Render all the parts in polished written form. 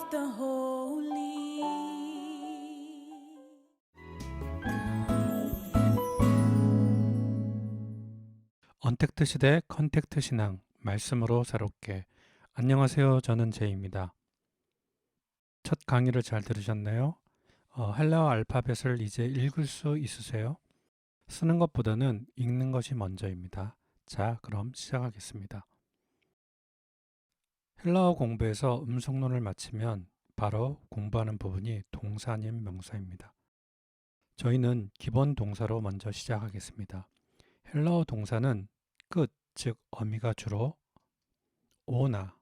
like the holy. 언택트 시대 컨택트 신앙 말씀으로 새롭게. 안녕하세요. 저는 제이입니다. 첫 강의를 잘 들으셨나요? 헬라어 알파벳을 이제 읽을 수 있으세요? 쓰는 것보다는 읽는 것이 먼저입니다. 자, 그럼 시작하겠습니다. 헬라어 공부에서 음성론을 마치면 바로 공부하는 부분이 동사님 명사입니다. 저희는 기본 동사로 먼저 시작하겠습니다. 헬라어 동사는 끝, 즉 어미가 주로 오나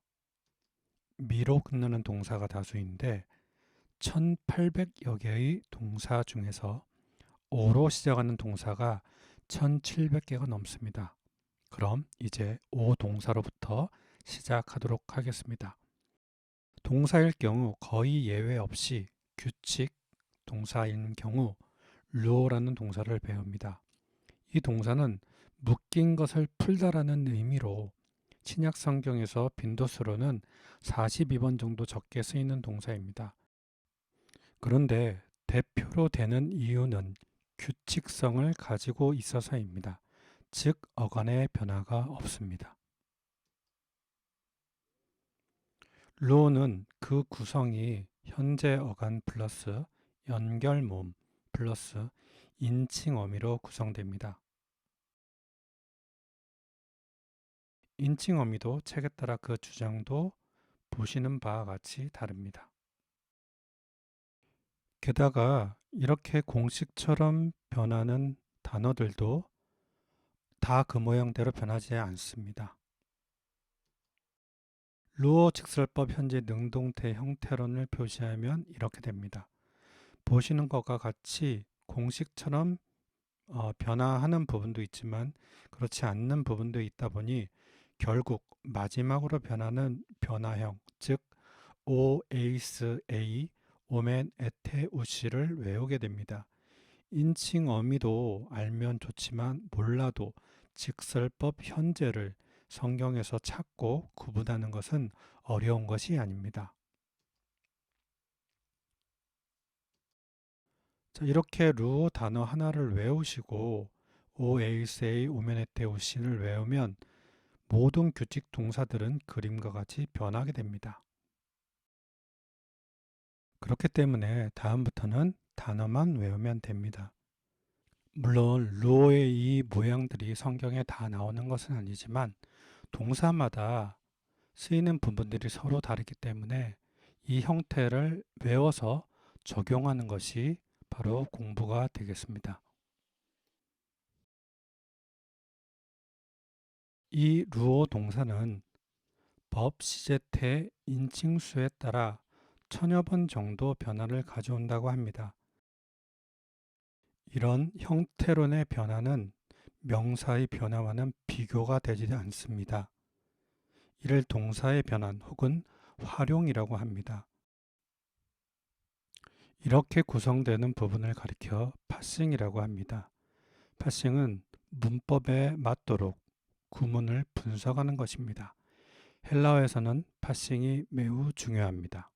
미로 끝나는 동사가 다수인데 1800여 개의 동사 중에서 오로 시작하는 동사가 1700개가 넘습니다. 그럼 이제 오 동사로부터 시작하도록 하겠습니다. 동사일 경우 거의 예외 없이 규칙 동사인 경우 루오라는 동사를 배웁니다. 이 동사는 묶인 것을 풀다라는 의미로 신약 성경에서 빈도수로는 42번 정도 적게 쓰이는 동사입니다. 그런데 대표로 되는 이유는 규칙성을 가지고 있어서입니다. 즉 어간의 변화가 없습니다. 루어는 그 구성이 현재 어간 플러스 연결모음 플러스 인칭 어미로 구성됩니다. 인칭 어미도 책에 따라 그 주장도 보시는 바와 같이 다릅니다. 게다가 이렇게 공식처럼 변하는 단어들도 다 그 모양대로 변하지 않습니다. 루어 직설법 현재 능동태 형태론을 표시하면 이렇게 됩니다. 보시는 것과 같이 공식처럼 변화하는 부분도 있지만 그렇지 않는 부분도 있다 보니 결국 마지막으로 변하는 변화형, 즉 오에이스 A, 오멘 에테 우시를 외우게 됩니다. 인칭 어미도 알면 좋지만 몰라도 직설법 현재를 성경에서 찾고 구분하는 것은 어려운 것이 아닙니다. 자, 이렇게 루 단어 하나를 외우시고 오에이스의 오메네테오신을 외우면 모든 규칙 동사들은 그림과 같이 변하게 됩니다. 그렇기 때문에 다음부터는 단어만 외우면 됩니다. 물론 루어의 이 모양들이 성경에 다 나오는 것은 아니지만 동사마다 쓰이는 부분들이 서로 다르기 때문에 이 형태를 외워서 적용하는 것이 바로 공부가 되겠습니다. 이 루어 동사는 법 시제태 인칭수에 따라 천여 번 정도 변화를 가져온다고 합니다. 이런 형태론의 변화는 명사의 변화와는 비교가 되지 않습니다. 이를 동사의 변환 혹은 활용이라고 합니다. 이렇게 구성되는 부분을 가리켜 파싱이라고 합니다. 파싱은 문법에 맞도록 구문을 분석하는 것입니다. 헬라어에서는 파싱이 매우 중요합니다.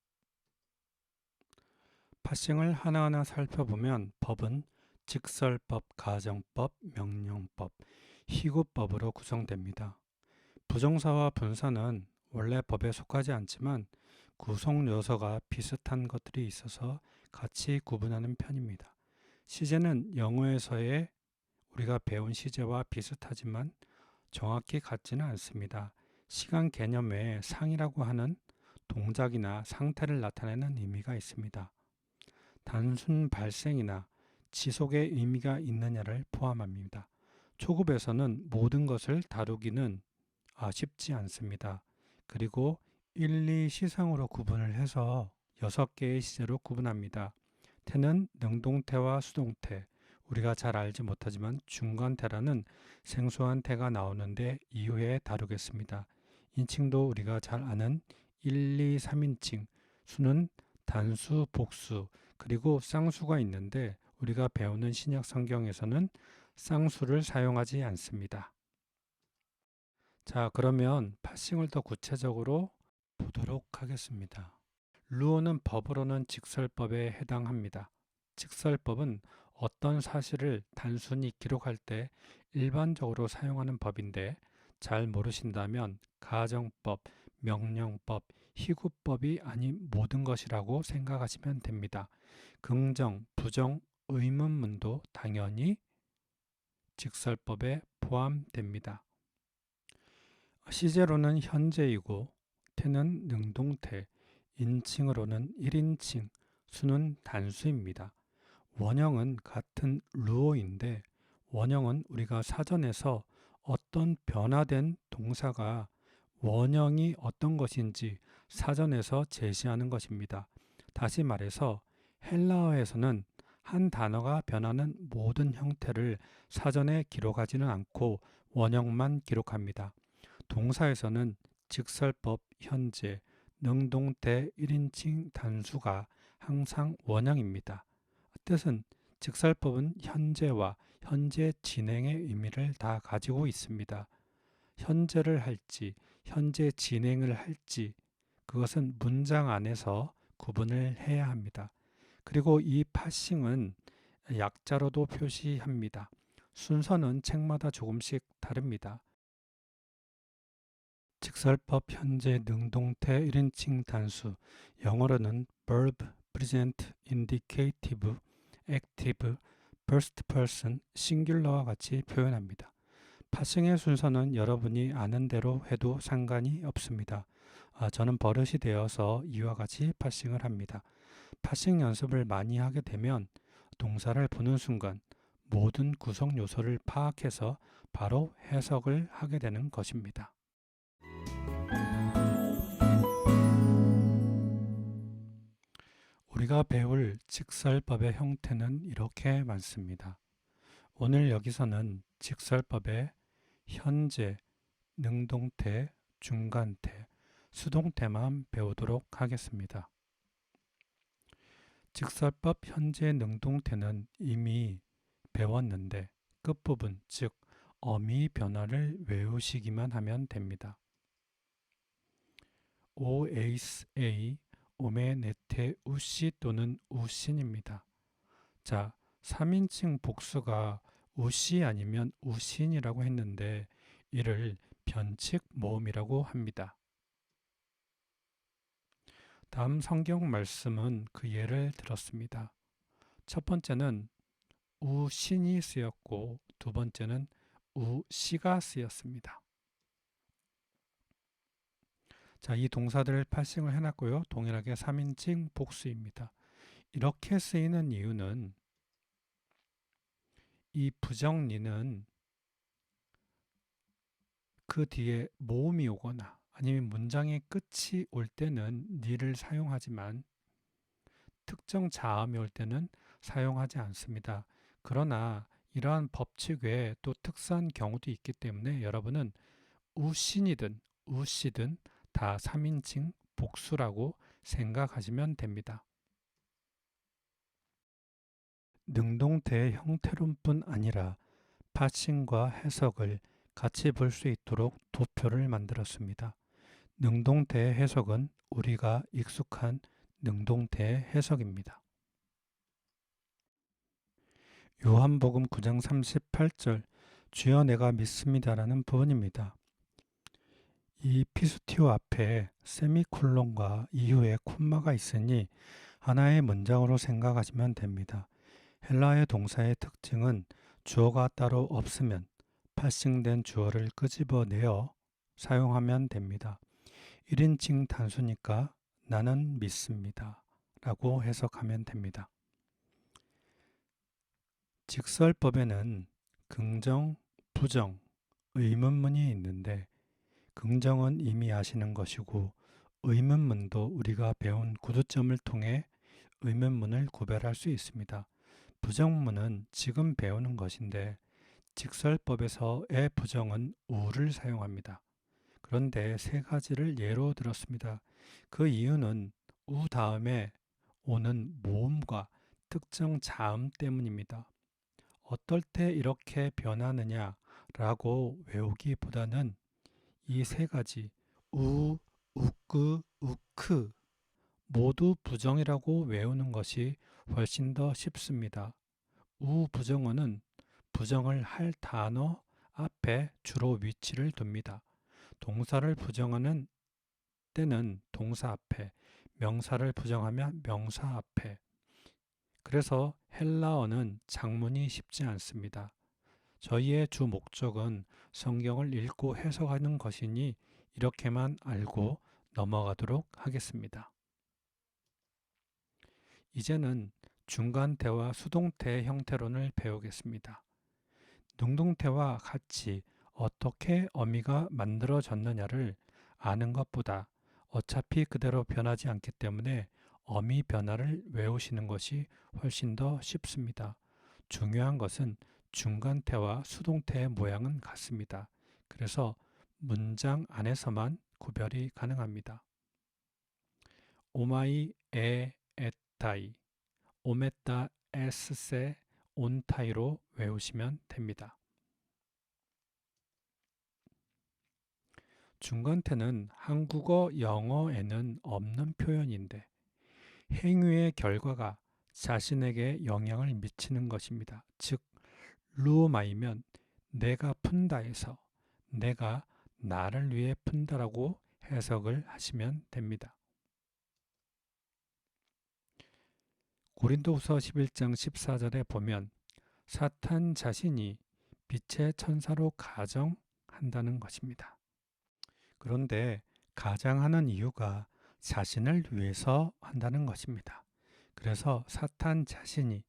파싱을 하나하나 살펴보면 법은 직설법, 가정법, 명령법, 희구법으로 구성됩니다. 부정사와 분사는 원래 법에 속하지 않지만 구성 요소가 비슷한 것들이 있어서 같이 구분하는 편입니다. 시제는 영어에서의 우리가 배운 시제와 비슷하지만 정확히 같지는 않습니다. 시간 개념 외에 상이라고 하는 동작이나 상태를 나타내는 의미가 있습니다. 단순 발생이나 지속의 의미가 있느냐를 포함합니다. 초급에서는 모든 것을 다루기는 쉽지 않습니다. 그리고 1, 2 시상으로 구분을 해서 6개의 시제로 구분합니다. 태는 능동태와 수동태, 우리가 잘 알지 못하지만 중간태라는 생소한 태가 나오는데 이후에 다루겠습니다. 인칭도 우리가 잘 아는 1, 2, 3인칭, 수는 단수, 복수, 그리고 쌍수가 있는데 우리가 배우는 신약 성경에서는 쌍수를 사용하지 않습니다. 자, 그러면 파싱을 더 구체적으로 보도록 하겠습니다. 루어는 법으로는 직설법에 해당합니다. 직설법은 어떤 사실을 단순히 기록할 때 일반적으로 사용하는 법인데 잘 모르신다면 가정법, 명령법, 희구법이 아닌 모든 것이라고 생각하시면 됩니다. 긍정, 부정, 의문문도 당연히 직설법에 포함됩니다. 시제로는 현재이고 태는 능동태, 인칭으로는 1인칭, 수는 단수입니다. 원형은 같은 루어인데 원형은 우리가 사전에서 어떤 변화된 동사가 원형이 어떤 것인지 사전에서 제시하는 것입니다. 다시 말해서 헬라어에서는 한 단어가 변하는 모든 형태를 사전에 기록하지는 않고 원형만 기록합니다. 동사에서는 직설법 현재, 능동태 1인칭 단수가 항상 원형입니다. 뜻은 직설법은 현재와 현재 진행의 의미를 다 가지고 있습니다. 현재를 할지, 현재 진행을 할지, 그것은 문장 안에서 구분을 해야 합니다. 그리고 이 파싱은 약자로도 표시합니다. 순서는 책마다 조금씩 다릅니다. 직설법 현재 능동태 1인칭 단수, 영어로는 verb, present, indicative, active, first person, 싱귤러와 같이 표현합니다. 파싱의 순서는 여러분이 아는 대로 해도 상관이 없습니다. 저는 버릇이 되어서 이와 같이 파싱을 합니다. 파싱 연습을 많이 하게 되면 동사를 보는 순간 모든 구성 요소를 파악해서 바로 해석을 하게 되는 것입니다. 우리가 배울 직설법의 형태는 이렇게 많습니다. 오늘 여기서는 직설법의 현재, 능동태, 중간태, 수동태만 배우도록 하겠습니다. 직설법 현재 능동태는 이미 배웠는데 끝부분, 즉 어미 변화를 외우시기만 하면 됩니다. 오에이스 A, 오메네테 우시 또는 우신입니다. 자, 3인칭 복수가 우시 아니면 우신이라고 했는데 이를 변칙 모음이라고 합니다. 다음 성경 말씀은 그 예를 들었습니다. 첫 번째는 우신이 쓰였고 두 번째는 우시가 쓰였습니다. 자, 이 동사들을 파싱을 해놨고요. 동일하게 3인칭 복수입니다. 이렇게 쓰이는 이유는 이 부정리는 그 뒤에 모음이 오거나 아니면 문장의 끝이 올 때는 니를 사용하지만 특정 자음이 올 때는 사용하지 않습니다. 그러나 이러한 법칙 외에 또 특수한 경우도 있기 때문에 여러분은 우신이든 우씨든 다 3인칭 복수라고 생각하시면 됩니다. 능동태의 형태론뿐 아니라 파싱과 해석을 같이 볼 수 있도록 도표를 만들었습니다. 능동태의 해석은 우리가 익숙한 능동태의 해석입니다. 요한복음 9장 38절 주여 내가 믿습니다라는 부분입니다. 이 피스티오 앞에 세미콜론과 이후에 콤마가 있으니 하나의 문장으로 생각하시면 됩니다. 헬라의 동사의 특징은 주어가 따로 없으면 파싱된 주어를 끄집어내어 사용하면 됩니다. 1인칭 단수니까 나는 믿습니다 라고 해석하면 됩니다. 직설법에는 긍정, 부정, 의문문이 있는데 긍정은 이미 아시는 것이고 의문문도 우리가 배운 구두점을 통해 의문문을 구별할 수 있습니다. 부정문은 지금 배우는 것인데 직설법에서의 부정은 우를 사용합니다. 그런데 세 가지를 예로 들었습니다. 그 이유는 우 다음에 오는 모음과 특정 자음 때문입니다. 어떨 때 이렇게 변하느냐라고 외우기보다는 이 세 가지 우, 우끄, 우크 모두 부정이라고 외우는 것이 훨씬 더 쉽습니다. 우부정어는 부정을 할 단어 앞에 주로 위치를 둡니다. 동사를 부정하는 때는 동사 앞에, 명사를 부정하면 명사 앞에. 그래서 헬라어는 작문이 쉽지 않습니다. 저희의 주 목적은 성경을 읽고 해석하는 것이니 이렇게만 알고 넘어가도록 하겠습니다. 이제는 중간태와 수동태 형태론을 배우겠습니다. 능동태와 같이 어떻게 어미가 만들어졌느냐를 아는 것보다 어차피 그대로 변하지 않기 때문에 어미 변화를 외우시는 것이 훨씬 더 쉽습니다. 중요한 것은 중간태와 수동태의 모양은 같습니다. 그래서 문장 안에서만 구별이 가능합니다. 오마이 에 에타이, 오메따 에스세 온타이로 외우시면 됩니다. 중간태는 한국어, 영어에는 없는 표현인데 행위의 결과가 자신에게 영향을 미치는 것입니다. 즉, 루마이면 내가 푼다에서 내가 나를 위해 푼다라고 해석을 하시면 됩니다. 고린도후서 11장 14절에 보면 사탄 자신이 빛의 천사로 가정한다는 것입니다. 그런데 가장하는 이유가 자신을 위해서 한다는 것입니다. 그래서 사탄 자신이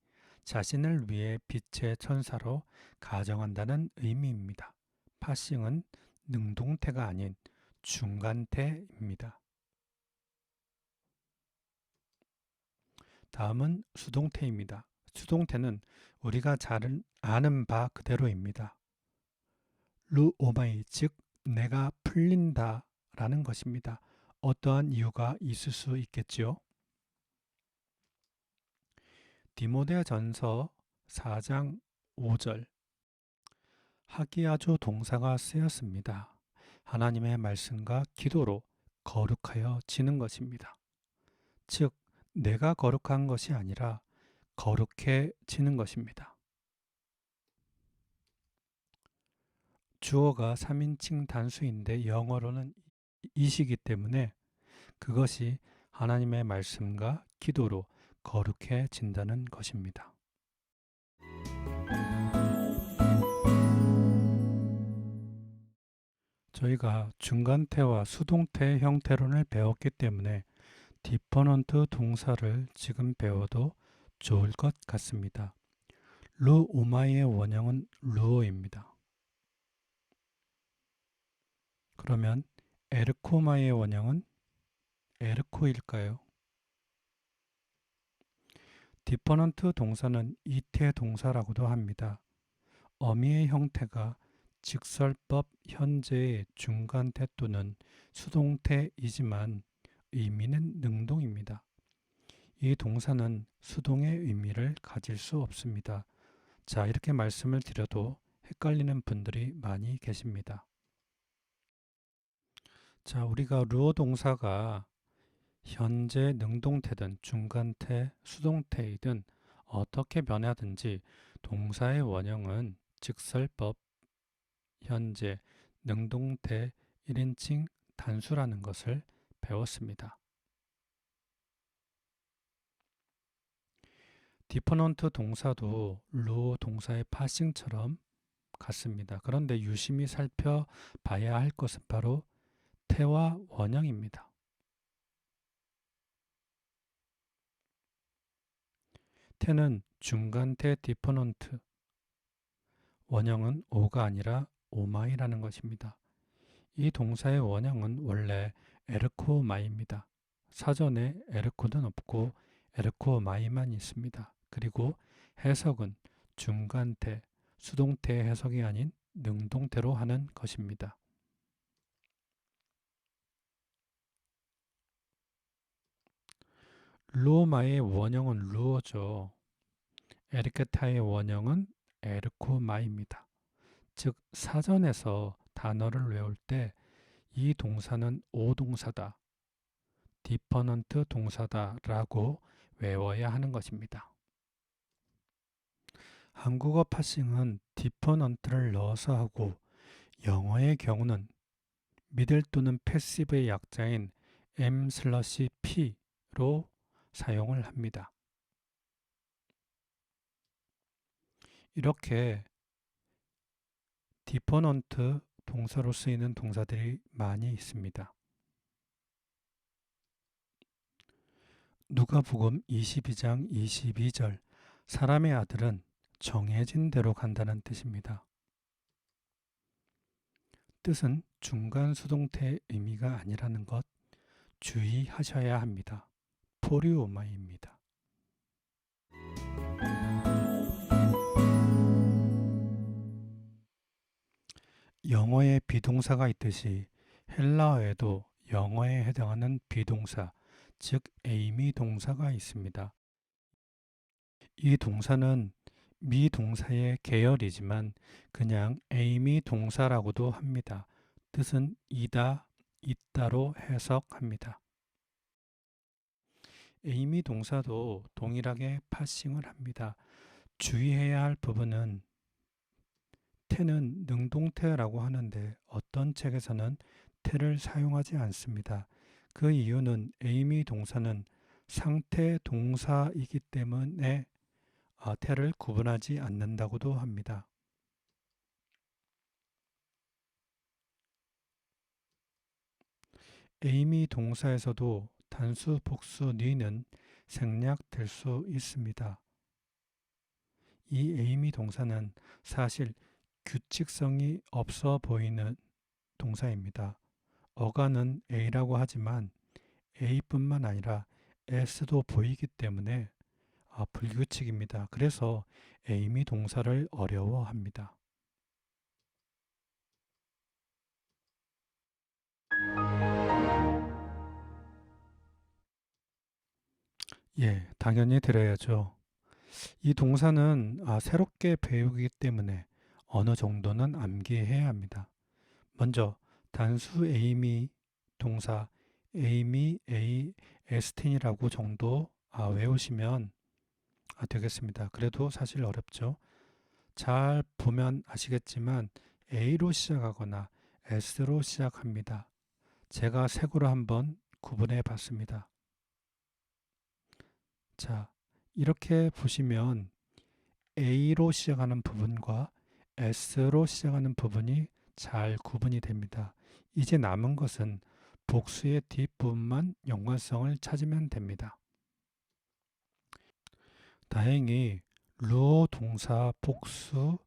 자신을 위해 빛의 천사로 가정한다는 의미입니다. 파싱은 능동태가 아닌 중간태입니다. 다음은 수동태입니다. 수동태는 우리가 잘 아는 바 그대로입니다. 루오마이, 즉 내가 풀린다 라는 것입니다. 어떠한 이유가 있을 수 있겠지요? 디모데전서 4장 5절 하기야조 동사가 쓰였습니다. 하나님의 말씀과 기도로 거룩하여 지는 것입니다. 즉 내가 거룩한 것이 아니라 거룩해지는 것입니다. 주어가 3인칭 단수인데 영어로는 이시기 때문에 그것이 하나님의 말씀과 기도로 거룩해진다는 것입니다. 저희가 중간태와 수동태 형태론을 배웠기 때문에 디퍼넌트 동사를 지금 배워도 좋을 것 같습니다. 루오마이의 원형은 루어입니다. 그러면 에르코마이의 원형은 에르코일까요? 디퍼넌트 동사는 이태 동사라고도 합니다. 어미의 형태가 직설법 현재의 중간태 또는 수동태이지만 의미는 능동입니다. 이 동사는 수동의 의미를 가질 수 없습니다. 자, 이렇게 말씀을 드려도 헷갈리는 분들이 많이 계십니다. 자, 우리가 루어 동사가 현재 능동태든 중간태, 수동태이든 어떻게 변하든지 동사의 원형은 직설법, 현재, 능동태, 1인칭 단수라는 것을 배웠습니다. 디퍼넌트 동사도 루어 동사의 파싱처럼 같습니다. 그런데 유심히 살펴봐야 할 것은 바로 태와 원형입니다. 태는 중간태 디퍼넌트, 원형은 오가 아니라 오마이라는 것입니다. 이 동사의 원형은 원래 에르코마이입니다. 사전에 에르코는 없고 에르코마이만 있습니다. 그리고 해석은 중간태, 수동태 해석이 아닌 능동태로 하는 것입니다. 루오마의 원형은 루어죠. 에르케타의 원형은 에르코마입니다. 즉 사전에서 단어를 외울 때 이 동사는 오동사다, 디퍼넌트 동사다라고 외워야 하는 것입니다. 한국어 파싱은 디퍼넌트를 넣어서 하고 영어의 경우는 미들 또는 패시브의 약자인 m/p로 사용을 합니다. 이렇게 디퍼넌트 동사로 쓰이는 동사들이 많이 있습니다. 누가복음 22장 22절 사람의 아들은 정해진 대로 간다는 뜻입니다. 뜻은 중간 수동태의 의미가 아니라는 것 주의하셔야 합니다. 포리오마입니다. 영어에 비동사가 있듯이 헬라어에도 영어에 해당하는 비동사, 즉 에이미 동사가 있습니다. 이 동사는 미동사의 계열이지만 그냥 에이미 동사라고도 합니다. 뜻은 이다, 있다로 해석합니다. 에이미 동사도 동일하게 파싱을 합니다. 주의해야 할 부분은 태는 능동태라고 하는데 어떤 책에서는 태를 사용하지 않습니다. 그 이유는 에이미 동사는 상태 동사이기 때문에 태를 구분하지 않는다고도 합니다. 에이미 동사에서도 단수, 복수, 니는 생략될 수 있습니다. 이 에이미 동사는 사실 규칙성이 없어 보이는 동사입니다. 어간은 A라고 하지만 A뿐만 아니라 S도 보이기 때문에 불규칙입니다. 그래서 에이미 동사를 어려워합니다. 예, 당연히 드려야죠. 이 동사는 새롭게 배우기 때문에 어느 정도는 암기해야 합니다. 먼저 단수 에이미 동사 에이미 A 에스틴이라고 정도 외우시면 되겠습니다. 그래도 사실 어렵죠. 잘 보면 아시겠지만 A로 시작하거나 S로 시작합니다. 제가 색으로 한번 구분해 봤습니다. 자, 이렇게 보시면 A로 시작하는 부분과 S로 시작하는 부분이 잘 구분이 됩니다. 이제 남은 것은 복수의 뒷부분만 연관성을 찾으면 됩니다. 다행히 루어 동사 복수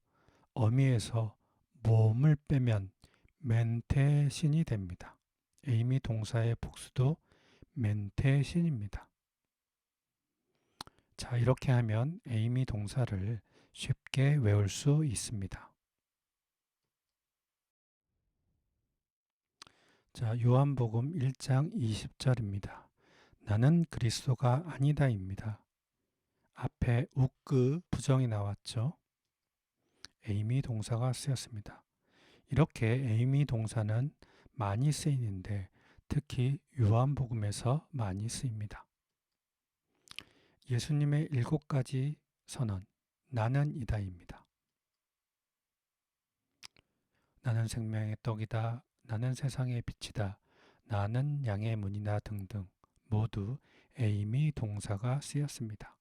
어미에서 모음을 빼면 멘테신이 됩니다. 에이미 동사의 복수도 멘테신입니다. 자, 이렇게 하면 에이미 동사를 쉽게 외울 수 있습니다. 자, 요한복음 1장 20절입니다. 나는 그리스도가 아니다입니다. 앞에 우크 부정이 나왔죠. 에이미 동사가 쓰였습니다. 이렇게 에이미 동사는 많이 쓰이는데 특히 요한복음에서 많이 쓰입니다. 예수님의 7가지 선언, 나는 이다입니다. 나는 생명의 떡이다. 나는 세상의 빛이다. 나는 양의 문이다 등등 모두 에이미 동사가 쓰였습니다.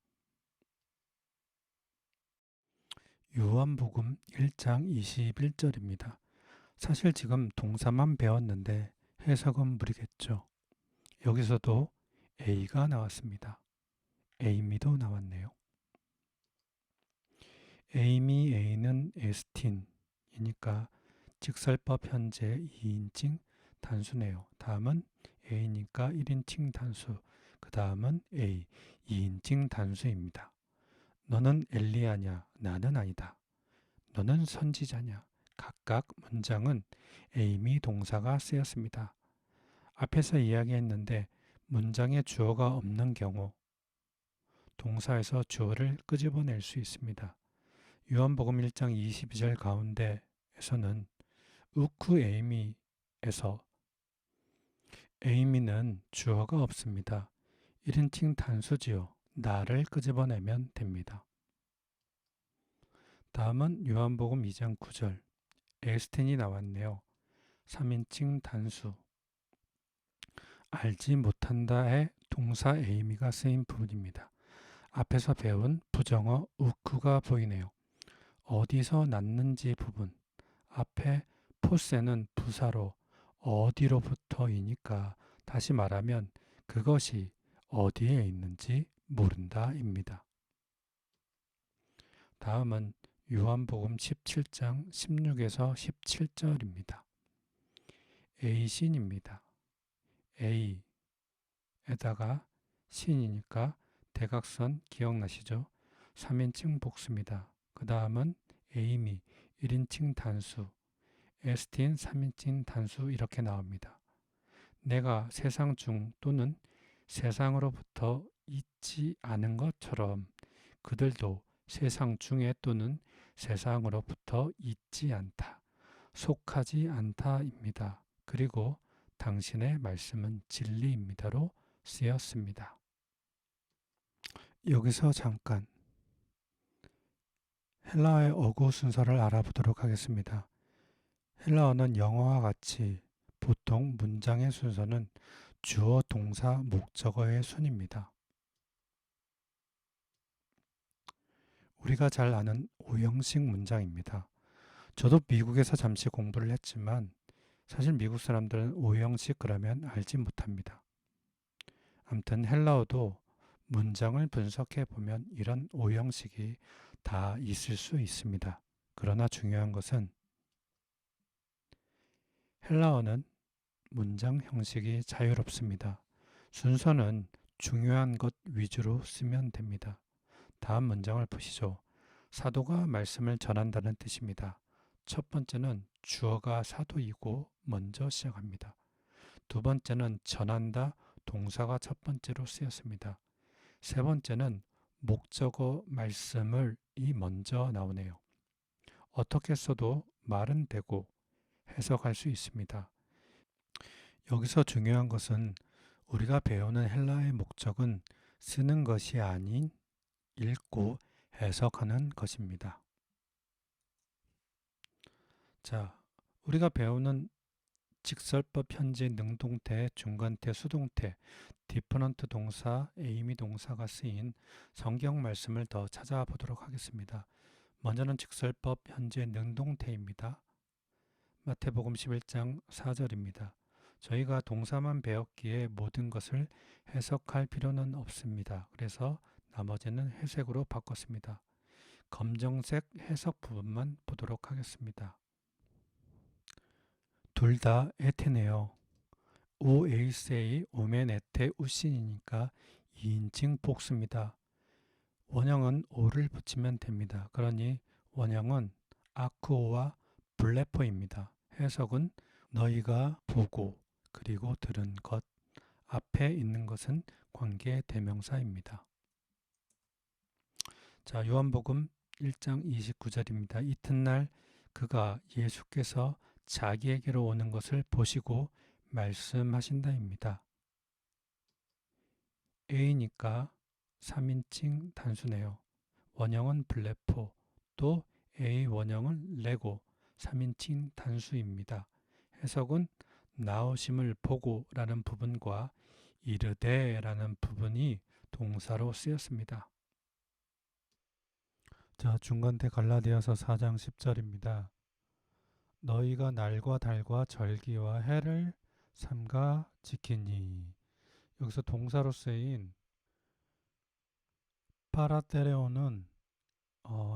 요한복음 1장 21절입니다. 사실 지금 동사만 배웠는데 해석은 무리겠죠. 여기서도 A가 나왔습니다. 에이미도 나왔네요. 에이미 A는 에스틴이니까 직설법 현재 2인칭 단수네요. 다음은 A니까 1인칭 단수, 그 다음은 A 2인칭 단수입니다. 너는 엘리야냐? 나는 아니다. 너는 선지자냐? 각각 문장은 에이미 동사가 쓰였습니다. 앞에서 이야기했는데 문장에 주어가 없는 경우 동사에서 주어를 끄집어낼 수 있습니다. 요한복음 1장 22절 가운데에서는 우크 에이미에서 Amy는 주어가 없습니다. 1인칭 단수지요. 나를 끄집어내면 됩니다. 다음은 요한복음 2장 9절. 에스틴이 나왔네요. 3인칭 단수. 알지 못한다의 동사 Amy가 쓰인 부분입니다. 앞에서 배운 부정어 우크가 보이네요. 어디서 났는지 부분. 앞에 포세는 부사로 어디로부터이니까 다시 말하면 그것이 어디에 있는지 모른다입니다. 다음은 요한복음 17장 16에서 17절입니다. A신입니다. A에다가 신이니까 대각선 기억나시죠? 3인칭 복수입니다. 그 다음은 에이미 1인칭 단수, 에스틴 3인칭 단수 이렇게 나옵니다. 내가 세상 중 또는 세상으로부터 있지 않은 것처럼 그들도 세상 중에 또는 세상으로부터 있지 않다, 속하지 않다입니다. 그리고 당신의 말씀은 진리입니다로 쓰였습니다. 여기서 잠깐 헬라어의 어구 순서를 알아보도록 하겠습니다. 헬라어는 영어와 같이 보통 문장의 순서는 주어, 동사, 목적어의 순입니다. 우리가 잘 아는 오형식 문장입니다. 저도 미국에서 잠시 공부를 했지만 사실 미국 사람들은 오형식 그러면 알지 못합니다. 아무튼 헬라어도 문장을 분석해 보면 이런 오형식이 다 있을 수 있습니다. 그러나 중요한 것은 헬라어는 문장 형식이 자유롭습니다. 순서는 중요한 것 위주로 쓰면 됩니다. 다음 문장을 보시죠. 사도가 말씀을 전한다는 뜻입니다. 첫 번째는 주어가 사도이고 먼저 시작합니다. 두 번째는 전한다 동사가 첫 번째로 쓰였습니다. 세 번째는 목적어 말씀을 이 먼저 나오네요. 어떻게 써도 말은 되고 해석할 수 있습니다. 여기서 중요한 것은 우리가 배우는 헬라어의 목적은 쓰는 것이 아닌 읽고 해석하는 것입니다. 자, 우리가 배우는 직설법 현재 능동태, 중간태, 수동태, 디퍼런트 동사, 에이미 동사가 쓰인 성경 말씀을 더 찾아보도록 하겠습니다. 먼저는 직설법 현재 능동태입니다. 마태복음 11장 4절입니다. 저희가 동사만 배웠기에 모든 것을 해석할 필요는 없습니다. 그래서 나머지는 회색으로 바꿨습니다. 검정색 해석 부분만 보도록 하겠습니다. 둘 다 에테네요. 오에이세이 오멘 에테 우신이니까 2인칭 복수입니다. 원형은 오를 붙이면 됩니다. 그러니 원형은 아크오와 블레포입니다. 해석은 너희가 보고 그리고 들은 것 앞에 있는 것은 관계 대명사입니다. 자, 요한복음 1장 29절입니다. 이튿날 그가 예수께서 자기에게로 오는 것을 보시고 말씀하신다입니다. A니까 3인칭 단수네요. 원형은 블레포, 또 A 원형은 레고, 3인칭 단수입니다. 해석은 나오심을 보고 라는 부분과 이르되 라는 부분이 동사로 쓰였습니다. 자, 중간대 갈라디아서 4장 10절입니다. 너희가 날과 달과 절기와 해를 삼가 지키니. 여기서 동사로 쓰인 파라테레오는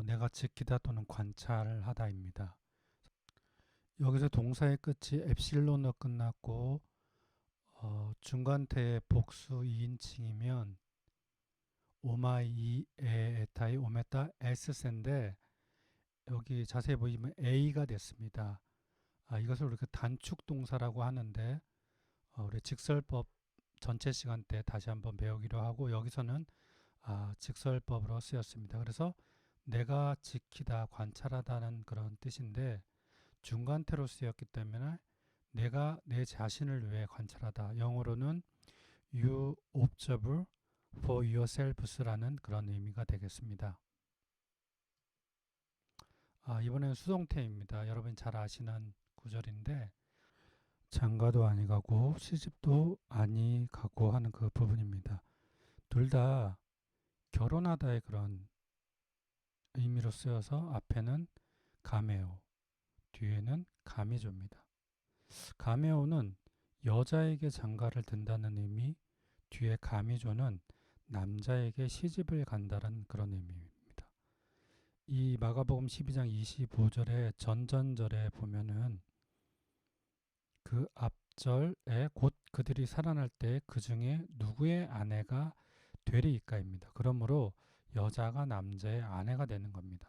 내가 지키다 또는 관찰하다입니다. 여기서 동사의 끝이 엡실론으로 끝났고 중간태의 복수 2인칭이면 오마이 에타이 오메타 에스센데 여기 자세히 보시면 A가 됐습니다. 이것을 우리가 단축 동사라고 하는데 우리 직설법 전체 시간 때 다시 한번 배우기로 하고 여기서는 직설법으로 쓰였습니다. 그래서 내가 지키다, 관찰하다는 그런 뜻인데 중간태로 쓰였기 때문에 내가 내 자신을 위해 관찰하다. 영어로는 you observe for yourselves라는 그런 의미가 되겠습니다. 이번에는 수동태입니다. 여러분이 잘 아시는 구절인데 장가도 아니 가고 시집도 아니 가고 하는 그 부분입니다. 둘 다 결혼하다의 그런 의미로 쓰여서 앞에는 가메오, 뒤에는 가미조입니다. 가메오는 여자에게 장가를 든다는 의미, 뒤에 가미조는 남자에게 시집을 간다는 그런 의미입니다. 이 마가복음 12장 25절의 전전절에 보면은 그 앞절에 곧 그들이 살아날 때 그 중에 누구의 아내가 되리이까입니다. 그러므로 여자가 남자의 아내가 되는 겁니다.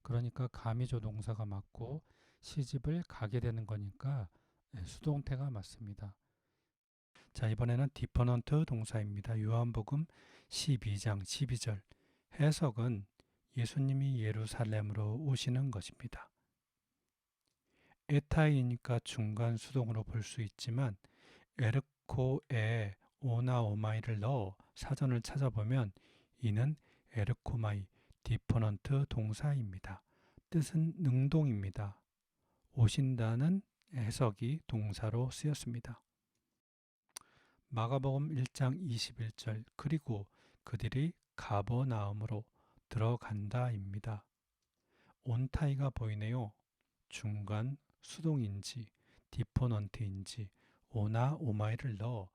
그러니까 가미조 동사가 맞고 시집을 가게 되는 거니까 수동태가 맞습니다. 자, 이번에는 디퍼넌트 동사입니다. 요한복음 12장 12절. 해석은 예수님이 예루살렘으로 오시는 것입니다. 에타이니까 중간 수동으로 볼 수 있지만 에르코에 오나 오마이를 넣어 사전을 찾아보면 이는 에르코마이 디퍼넌트 동사입니다. 뜻은 능동입니다. 오신다는 해석이 동사로 쓰였습니다. 마가복음 1장 21절 그리고 그들이 가버나움으로 들어간다입니다. 온타이가 보이네요. 중간 수동인지 디퍼넌트인지 오나 오마이를 넣어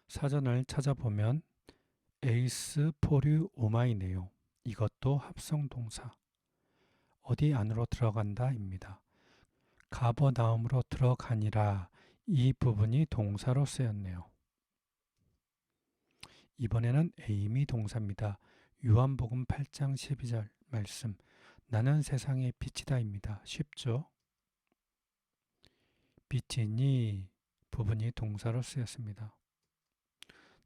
사전을 찾아보면 에이스 포류 오마이네요. 이것도 합성동사. 어디 안으로 들어간다입니다. 가버나움으로 들어가니라 이 부분이 동사로 쓰였네요. 이번에는 에이미 동사입니다. 요한복음 8장 12절 말씀 나는 세상의 빛이다입니다. 쉽죠? 빛이니 부분이 동사로 쓰였습니다.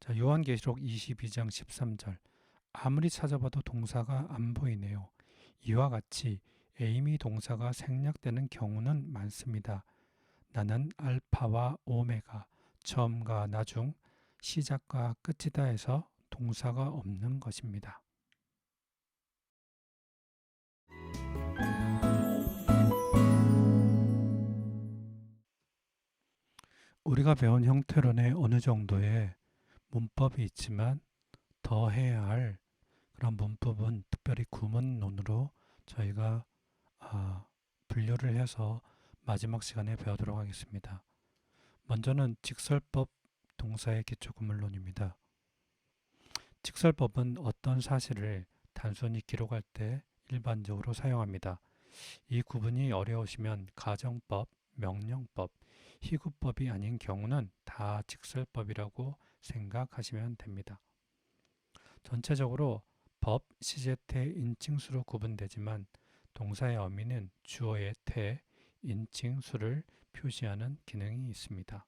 자, 요한계시록 22장 13절 아무리 찾아봐도 동사가 안 보이네요. 이와 같이 에이미 동사가 생략되는 경우는 많습니다. 나는 알파와 오메가, 처음과 나중, 시작과 끝이다 해서 동사가 없는 것입니다. 우리가 배운 형태론에 어느 정도의 문법이 있지만 더 해야 할 그런 문법은 특별히 구문론으로 저희가 분류를 해서 마지막 시간에 배우도록 하겠습니다. 먼저는 직설법 동사의 기초구문론입니다. 직설법은 어떤 사실을 단순히 기록할 때 일반적으로 사용합니다. 이 구분이 어려우시면 가정법, 명령법, 희구법이 아닌 경우는 다 직설법이라고 생각하시면 됩니다. 전체적으로 법, 시제태, 인칭수로 구분되지만 동사의 어미는 주어의 태, 인칭수를 표시하는 기능이 있습니다.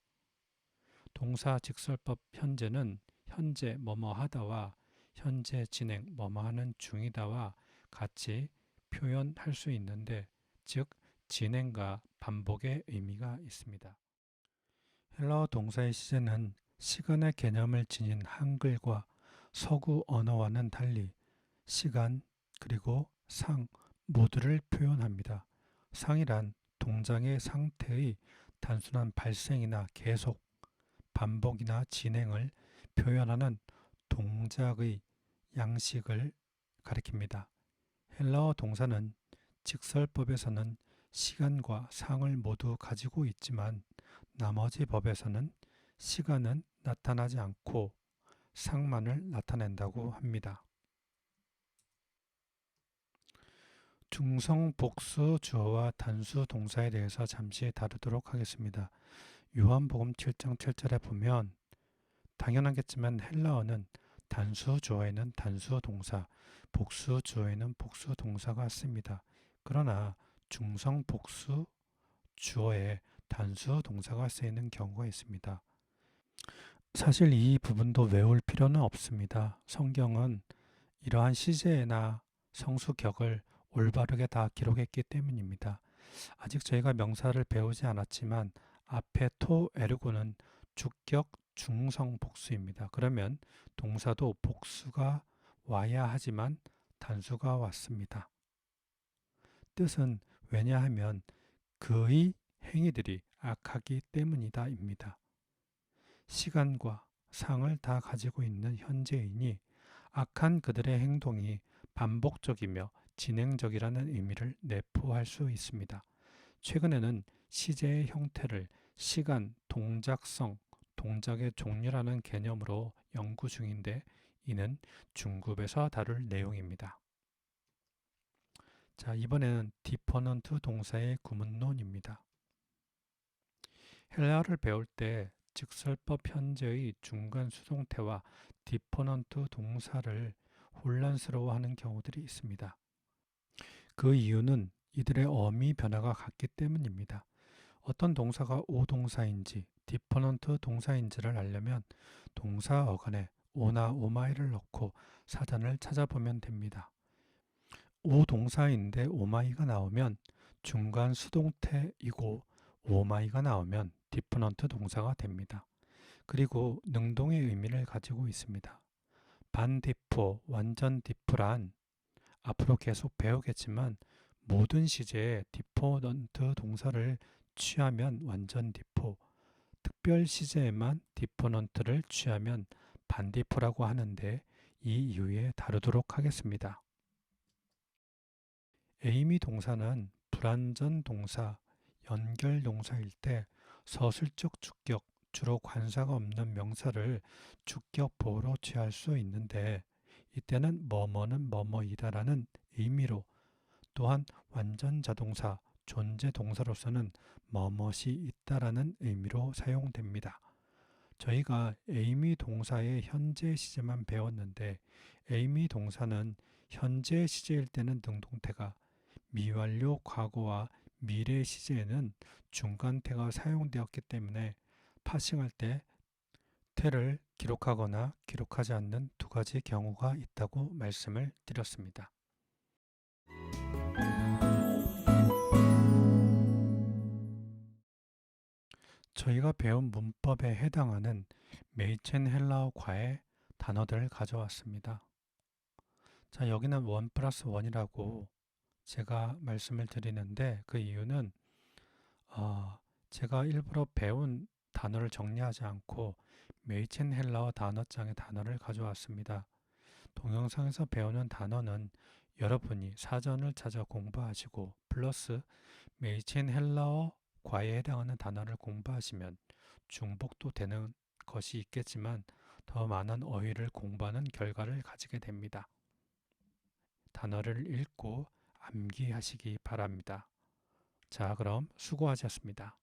동사 직설법 현재는 현재 뭐뭐 하다와 현재 진행 뭐뭐 하는 중이다와 같이 표현할 수 있는데 즉 진행과 반복의 의미가 있습니다. 헬라어 동사의 시제는 시간의 개념을 지닌 한글과 서구 언어와는 달리 시간 그리고 상 모두를 표현합니다. 상이란 동작의 상태의 단순한 발생이나 계속, 반복이나 진행을 표현하는 동작의 양식을 가리킵니다. 헬라어 동사는 직설법에서는 시간과 상을 모두 가지고 있지만 나머지 법에서는 시간은 나타나지 않고 상만을 나타낸다고 합니다. 중성 복수 주어와 단수 동사에 대해서 잠시 다루도록 하겠습니다. 요한복음 7장 7절에 보면 당연하겠지만 헬라어는 단수 주어에는 단수 동사, 복수 주어에는 복수 동사가 씁니다. 그러나 중성 복수 주어에 단수 동사가 쓰이는 경우가 있습니다. 사실 이 부분도 외울 필요는 없습니다. 성경은 이러한 시제나 성수격을 올바르게 다 기록했기 때문입니다. 아직 저희가 명사를 배우지 않았지만 앞에 토 에르고는 주격 중성 복수입니다. 그러면 동사도 복수가 와야 하지만 단수가 왔습니다. 뜻은 왜냐하면 그의 행위들이 악하기 때문이다입니다. 시간과 상을 다 가지고 있는 현재인이 악한 그들의 행동이 반복적이며 진행적이라는 의미를 내포할 수 있습니다. 최근에는 시제의 형태를 시간, 동작성, 동작의 종류라는 개념으로 연구 중인데 이는 중급에서 다룰 내용입니다. 자, 이번에는 디퍼넌트 동사의 구문론입니다. 헬라어를 배울 때 직설법 현재의 중간 수동태와 디퍼넌트 동사를 혼란스러워하는 경우들이 있습니다. 그 이유는 이들의 어미 변화가 같기 때문입니다. 어떤 동사가 오동사인지 디퍼넌트 동사인지를 알려면 동사 어간에 오나 오마이를 넣고 사전을 찾아보면 됩니다. 오동사인데 오마이가 나오면 중간 수동태이고 오마이가 나오면 디퍼넌트 동사가 됩니다. 그리고 능동의 의미를 가지고 있습니다. 반디포, 완전 디프란 앞으로 계속 배우겠지만 모든 시제에 디퍼넌트 동사를 취하면 완전 디포, 특별 시제에만 디퍼넌트를 취하면 반디포라고 하는데 이 이후에 다루도록 하겠습니다. 에이미 동사는 불완전 동사, 연결 동사일 때 서술적 주격, 주로 관사가 없는 명사를 주격 보호로 취할 수 있는데 이때는 뭐뭐는 뭐뭐이다라는 의미로 또한 완전 자동사, 존재 동사로서는 뭐뭇이 있다라는 의미로 사용됩니다. 저희가 에이미 동사의 현재 시제만 배웠는데 에이미 동사는 현재 시제일 때는 능동태가 미완료 과거와 미래 시제에는 중간태가 사용되었기 때문에 파싱할 때 태를 기록하거나 기록하지 않는 두 가지 경우가 있다고 말씀을 드렸습니다. 저희가 배운 문법에 해당하는 메이첸 헬라어과의 단어들을 가져왔습니다. 자, 여기는 1+1이라고 제가 말씀을 드리는데 그 이유는 제가 일부러 배운 단어를 정리하지 않고 메이첸 헬라어 단어장의 단어를 가져왔습니다. 동영상에서 배우는 단어는 여러분이 사전을 찾아 공부하시고 플러스 메이첸 헬라어 과에 해당하는 단어를 공부하시면 중복도 되는 것이 있겠지만 더 많은 어휘를 공부하는 결과를 가지게 됩니다. 단어를 읽고 암기하시기 바랍니다. 자, 그럼 수고하셨습니다.